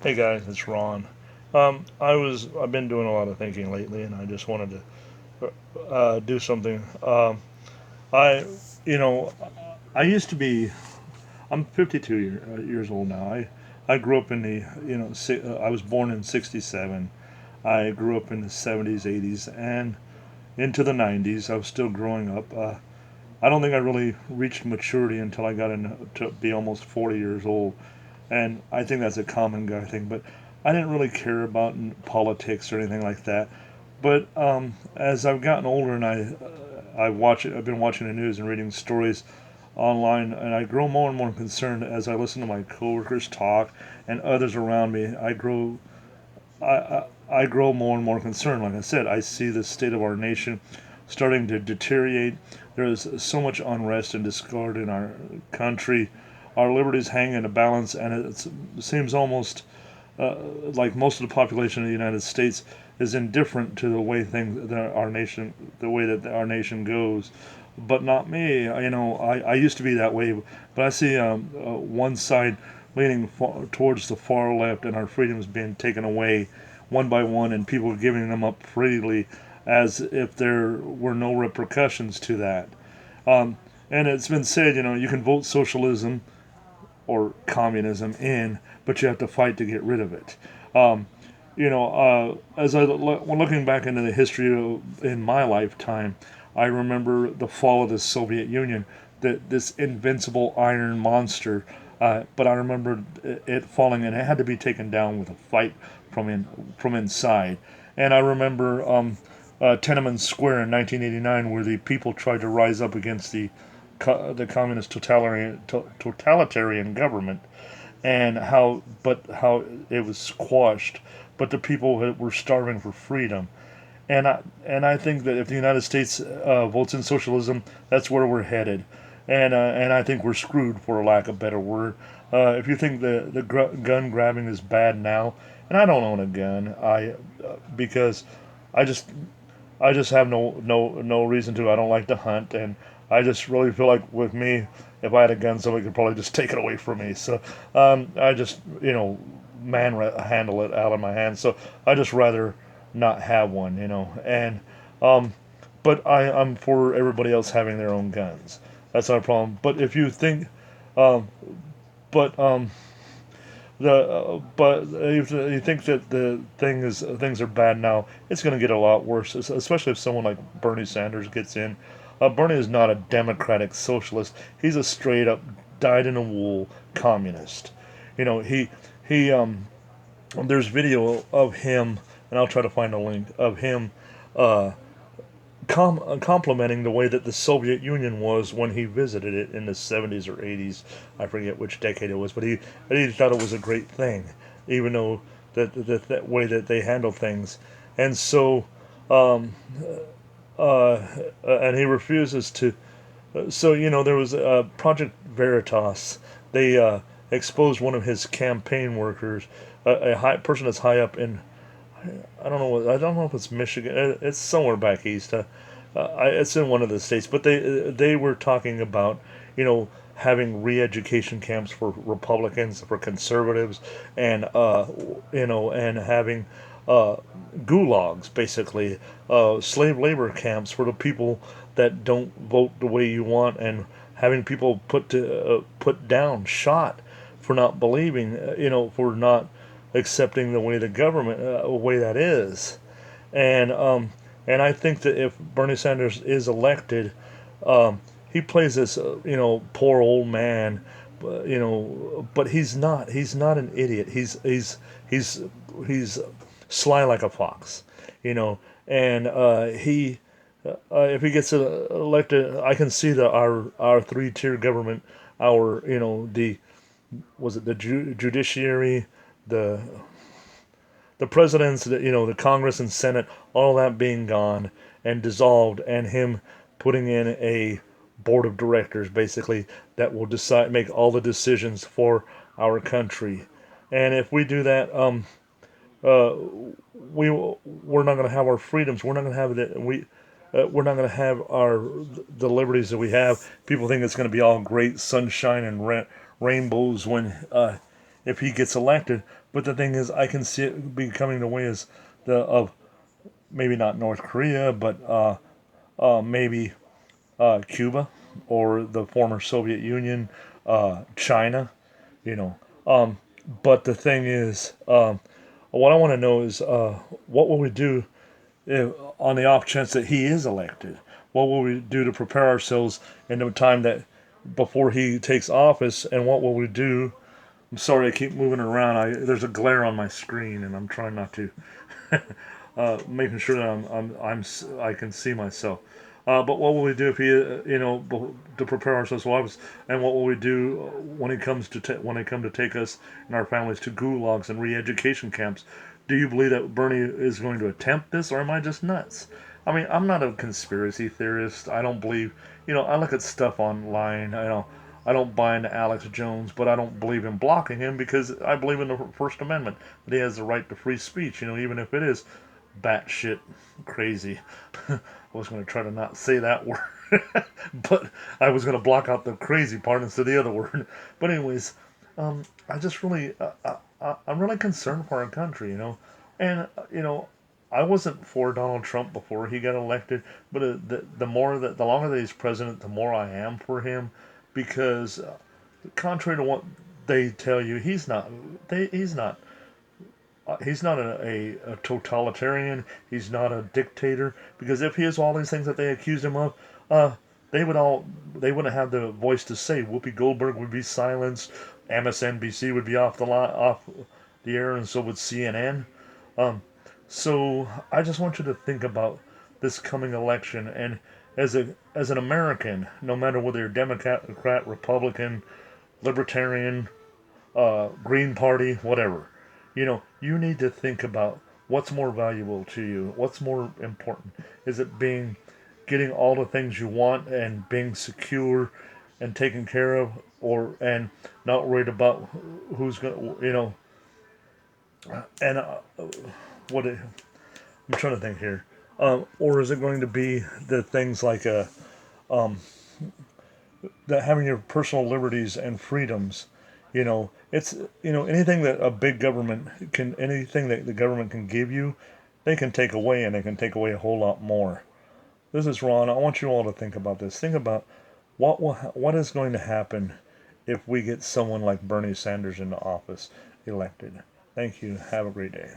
Hey guys, it's Ron. I've been doing a lot of thinking lately, and I just wanted to do something. I you know I used to be. I'm 52 years old now. I grew up in the I was born in '67. I grew up in the '70s, '80s, and into the '90s. I was still growing up. I don't think I really reached maturity until I got to be almost 40 years old, and I think that's a common guy thing. But I didn't really care about politics or anything like that. But as I've gotten older and I've been watching the news and reading stories online, and I grow more and more concerned as I listen to my coworkers talk and others around me. I grow more and more concerned. Like I said, I see the state of our nation starting to deteriorate. There is so much unrest and discord in our country. Our liberties hang in a balance, and it seems almost like most of the population of the United States is indifferent to the way that our nation goes. But not me. I used to be that way, but I see one side leaning towards the far left, and our freedoms being taken away one by one, and people giving them up freely, as if there were no repercussions to that. Um, and it's been said, you can vote socialism or communism in, but you have to fight to get rid of it. Um, as when looking back into the history in my lifetime, I remember the fall of the Soviet Union, this invincible iron monster. But I remember it falling, and it had to be taken down with a fight from inside. And I remember Tiananmen Square in 1989, where the people tried to rise up against the communist totalitarian government, and how it was squashed, but the people were starving for freedom. And I think that if the United States votes in socialism, that's where we're headed, and I think we're screwed, for a lack of better word. If you think the gun grabbing is bad now, and I don't own a gun, I because I just I just have no reason to. I don't like to hunt, and I just really feel like with me, if I had a gun, somebody could probably just take it away from me. So I just handle it out of my hands. So I just rather not have one, and um, but I'm for everybody else having their own guns. That's not a problem. But if you think, um, but but if you think that things are bad now, it's going to get a lot worse, especially if someone like Bernie Sanders gets in. Bernie is not a democratic socialist. He's a straight up dyed in the wool communist. You know, he there's video of him, and I'll try to find a link of him uh, complimenting the way that the Soviet Union was when he visited it in the 70s or 80s. I forget which decade it was, but he thought it was a great thing, even though that way that they handle things. And so, um, and he refuses to. So, there was Project Veritas. They exposed one of his campaign workers, a high person that's high up in, I don't know if it's Michigan. It's somewhere back east. It's in one of the states, but they were talking about having re-education camps for Republicans, for conservatives, and and having uh, gulags, basically slave labor camps for the people that don't vote the way you want, and having people put down, shot for not believing, for not accepting the way the government, way that is. And I think that if Bernie Sanders is elected, he plays this poor old man, but he's not an idiot. He's he's sly like a fox, you know, and he if he gets elected, I can see that our three-tier government, our the was it the judiciary, the presidents, the Congress and Senate, all that being gone and dissolved, and him putting in a board of directors, basically, that will make all the decisions for our country. And if we do that, uh, we're not going to have our freedoms. We're not going to have we're not going to have the liberties that we have. People think it's going to be all great sunshine and rainbows when if he gets elected. But the thing is, I can see it becoming the way as the of maybe not North Korea, but maybe Cuba or the former Soviet Union, China, you know. But the thing is, what I want to know is what will we do if, on the off chance that he is elected? What will we do to prepare ourselves in the time that before he takes office, and what will we do? I'm sorry, I keep moving around. There's a glare on my screen, and I'm trying not to, making sure that I can see myself. But what will we do if he, to prepare ourselves? And what will we do when he comes to when they come to take us and our families to gulags and re-education camps? Do you believe that Bernie is going to attempt this, or am I just nuts? I mean, I'm not a conspiracy theorist. I don't believe, I look at stuff online. I don't buy into Alex Jones, but I don't believe in blocking him because I believe in the First Amendment that he has the right to free speech. Even if it is batshit crazy. I was going to try to not say that word, but I was going to block out the crazy part instead of the other word. But anyways, I just really, I'm really concerned for our country, and I wasn't for Donald Trump before he got elected, but the longer that he's president, the more I am for him, because contrary to what they tell you, he's not a totalitarian. He's not a dictator. Because if he is all these things that they accuse him of, uh, they would all they wouldn't have the voice to say. Whoopi Goldberg would be silenced. MSNBC would be off the air, and so would CNN. Um, so I just want you to think about this coming election, and as an American, no matter whether you're Democrat, Republican, Libertarian, Green Party, whatever. You need to think about what's more valuable to you. What's more important? Is it getting all the things you want and being secure and taken care of, or and not worried about who's going to, and I'm trying to think here. Or is it going to be the things like that having your personal liberties and freedoms? It's anything that a big government can, anything that the government can give you, they can take away, and they can take away a whole lot more. This is Ron. I want you all to think about this. Think about what is going to happen if we get someone like Bernie Sanders into office elected. Thank you. Have a great day.